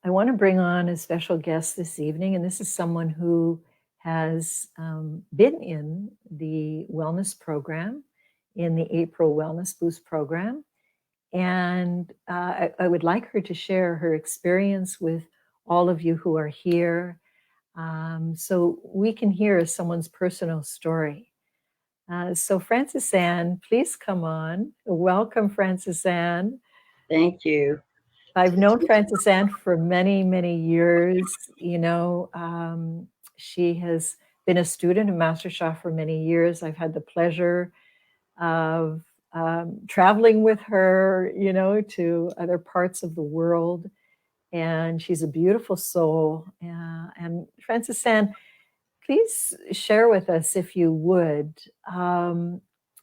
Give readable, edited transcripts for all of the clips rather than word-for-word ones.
I want to bring on a special guest this evening, and this is someone who has been in the wellness program, in the April Wellness Boost program. And I would like her to share her experience with all of you who are here, so we can hear someone's personal story. So Frances Ann, please come on. Welcome, Frances Ann. Thank you. I've known Frances Ann for many, many years. She has been a student of Master Sha for many years. I've had the pleasure of traveling with her, to other parts of the world. And she's a beautiful soul. And Frances Ann, please share with us, if you would,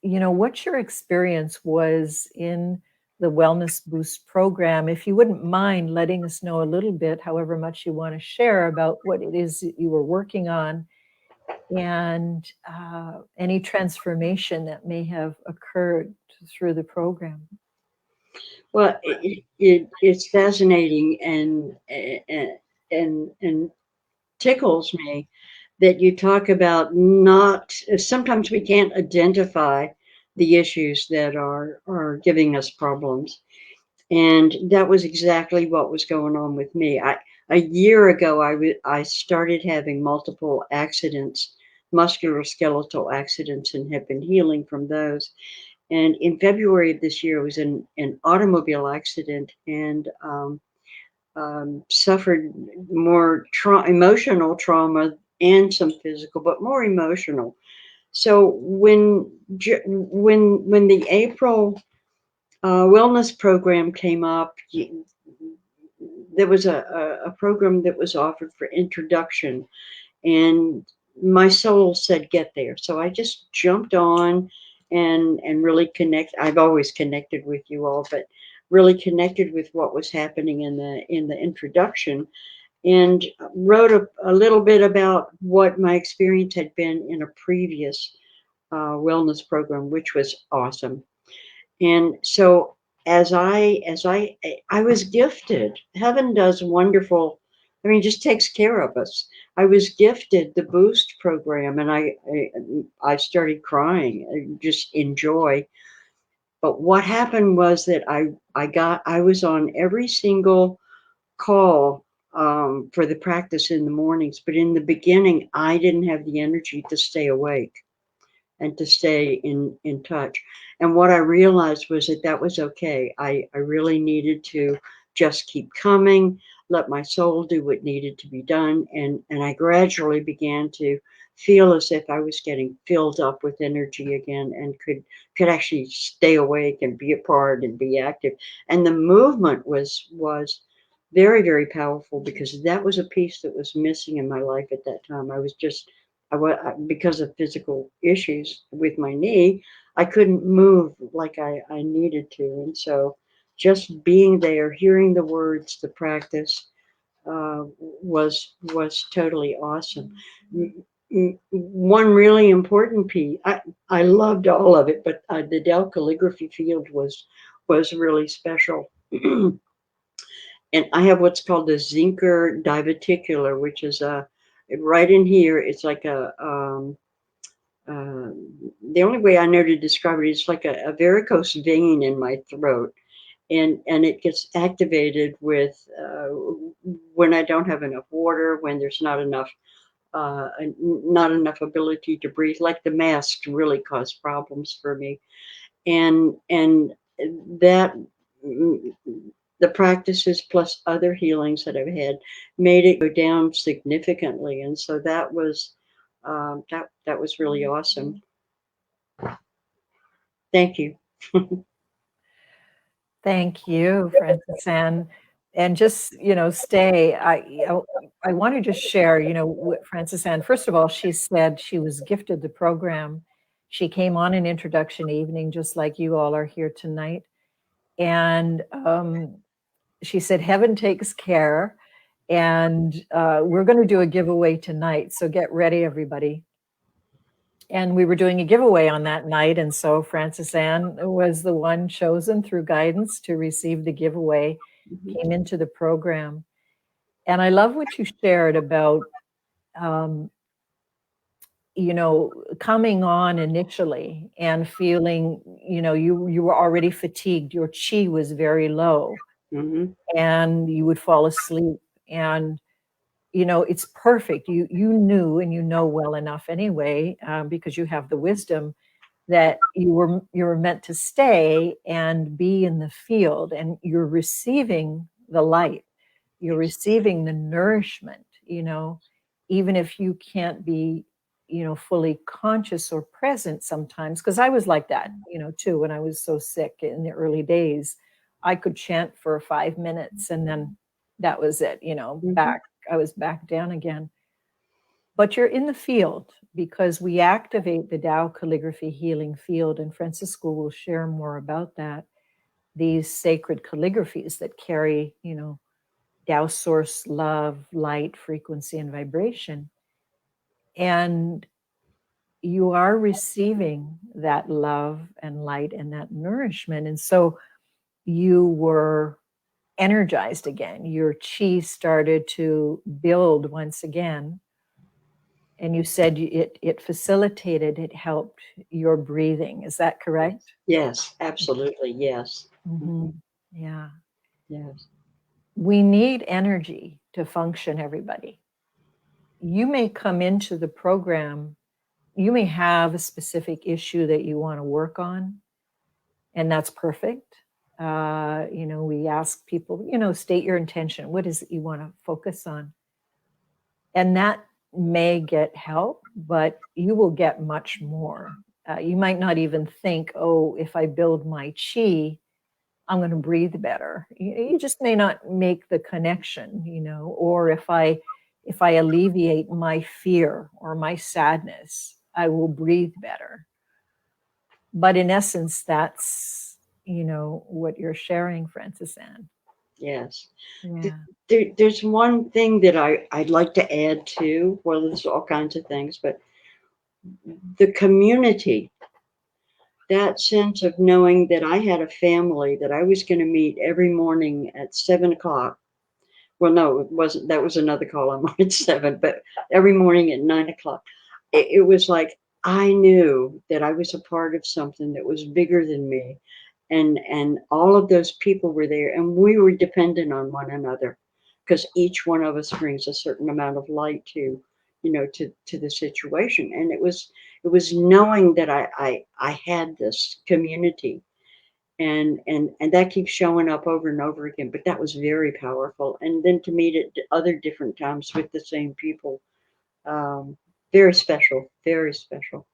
what your experience was in the Wellness Boost program. If you wouldn't mind letting us know a little bit, however much you want to share, about what it is that you were working on and any transformation that may have occurred through the program. Well, it's fascinating and tickles me that you talk about not. Sometimes we can't identify the issues that are giving us problems, and that was exactly what was going on with me. A year ago, I started having multiple accidents, musculoskeletal accidents, and have been healing from those. And in February of this year, I was in an automobile accident and suffered more emotional trauma and some physical, but more emotional. So when the April wellness program came up, there was a program that was offered for introduction, and my soul said get there. So I just jumped on and really connect. I've always connected with you all, but really connected with what was happening in the introduction, and wrote a little bit about what my experience had been in a previous wellness program, which was awesome. And so as I was gifted, heaven does wonderful, I mean, just takes care of us. I was gifted the Boost program, and I started crying just in joy. But what happened was that I was on every single call for the practice in the mornings, but in the beginning I didn't have the energy to stay awake and to stay in touch. And what I realized was that that was okay. I really needed to just keep coming, let my soul do what needed to be done. And I gradually began to feel as if I was getting filled up with energy again and could actually stay awake and be a part and be active. And the movement was very, very powerful because that was a piece that was missing in my life at that time. I was just because of physical issues with my knee, I couldn't move like I needed to. And so just being there, hearing the words, the practice was totally awesome. One really important piece, I loved all of it, but the Dell calligraphy field was really special. And I have what's called the Zinker diverticular, which is a right in here. It's like uh, the only way I know to describe it is like a varicose vein in my throat, and it gets activated with when I don't have enough water, when there's not enough ability to breathe. Like the masks really cause problems for me, and that the practices plus other healings that I've had made it go down significantly, and so that was really awesome. Thank you. Thank you, Frances Ann. And just, stay. I want to just share, what Frances Ann, first of all, she said she was gifted the program. She came on an introduction evening, just like you all are here tonight. And she said, heaven takes care. And we're going to do a giveaway tonight. So get ready, everybody. And we were doing a giveaway on that night. And so Frances Ann was the one chosen through guidance to receive the giveaway, came into the program. And I love what you shared about, um, coming on initially and feeling, you were already fatigued. Your chi was very low Hmm. and you would fall asleep. And, it's perfect. You knew and you know well enough anyway, because you have the wisdom that you were meant to stay and be in the field, and you're receiving the light, you're receiving the nourishment, even if you can't be, fully conscious or present sometimes. Because I was like that, too, when I was so sick in the early days. I could chant for 5 minutes and then that was it, Hmm. I was back down again. But you're in the field because we activate the Tao calligraphy healing field, and Francisco will share more about that. These sacred calligraphies that carry, Tao source love, light, frequency, and vibration. And you are receiving that love and light and that nourishment. And so you were energized again. Your chi started to build once again. And you said it facilitated, it helped your breathing. Is that Yes. correct? Yes, absolutely. Yes. Hmm. Hmm. Yeah. Yes. We need energy to function, everybody. You may come into the program, you may have a specific issue that you want to work on, and that's perfect. We ask people, state your intention. What is it you want to focus on? And that may get help, but you will get much more. You might not even think, oh, if I build my chi, I'm going to breathe better. You just may not make the connection, or if I alleviate my fear or my sadness, I will breathe better. But in essence, that's, what you're sharing, Francis Ann. Yes. Th- Yeah. there's one thing that I'd like to add to. Well, there's all kinds of things, but the community, that sense of knowing that I had a family that I was going to meet every morning at 7 o'clock. Well, no, it wasn't. That was another call I'm on at 7, but every morning at 9 o'clock. It was like I knew that I was a part of something that was bigger than me. And all of those people were there, and we were dependent on one another because each one of us brings a certain amount of light to the situation. And it was knowing that I had this community, and that keeps showing up over and over again. But that was very powerful, and then to meet at other different times with the same people, um, very special, very special.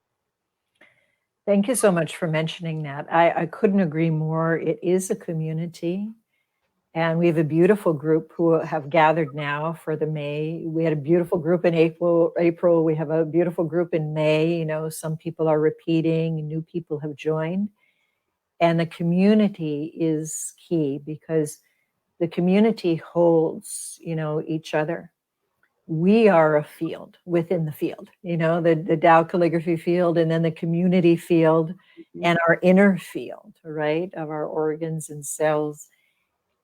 Thank you so much for mentioning that. I couldn't agree more. It is a community. And we have a beautiful group who have gathered now for the May. We had a beautiful group in April. We have a beautiful group in May. Some people are repeating, new people have joined. And the community is key because the community holds, each other. We are a field within the field, the Tao calligraphy field, and then the community field Mhm. and our inner field, right, of our organs and cells.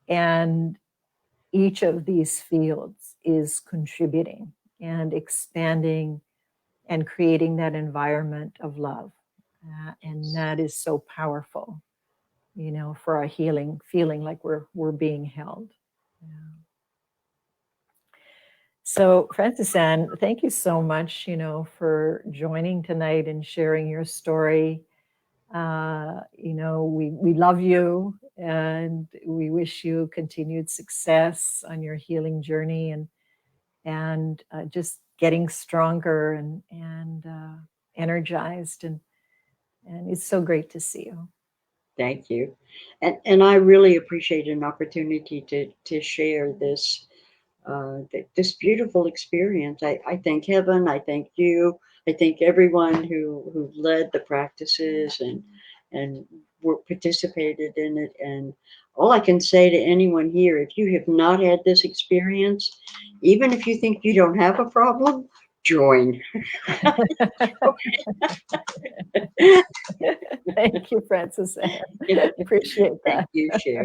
And each of these fields is contributing and expanding and creating that environment of love. And that is so powerful, for our healing, feeling like we're being held. Yeah. So, Francis Ann, thank you so much, for joining tonight and sharing your story. We love you and we wish you continued success on your healing journey and just getting stronger and energized and it's so great to see you. Thank you, and I really appreciate an opportunity to share this beautiful experience. I thank heaven. I thank you. I thank everyone who led the practices and participated in it. And all I can say to anyone here, if you have not had this experience, even if you think you don't have a problem, join. Thank you, Francis Ann. Appreciate Thank that. you, Cher.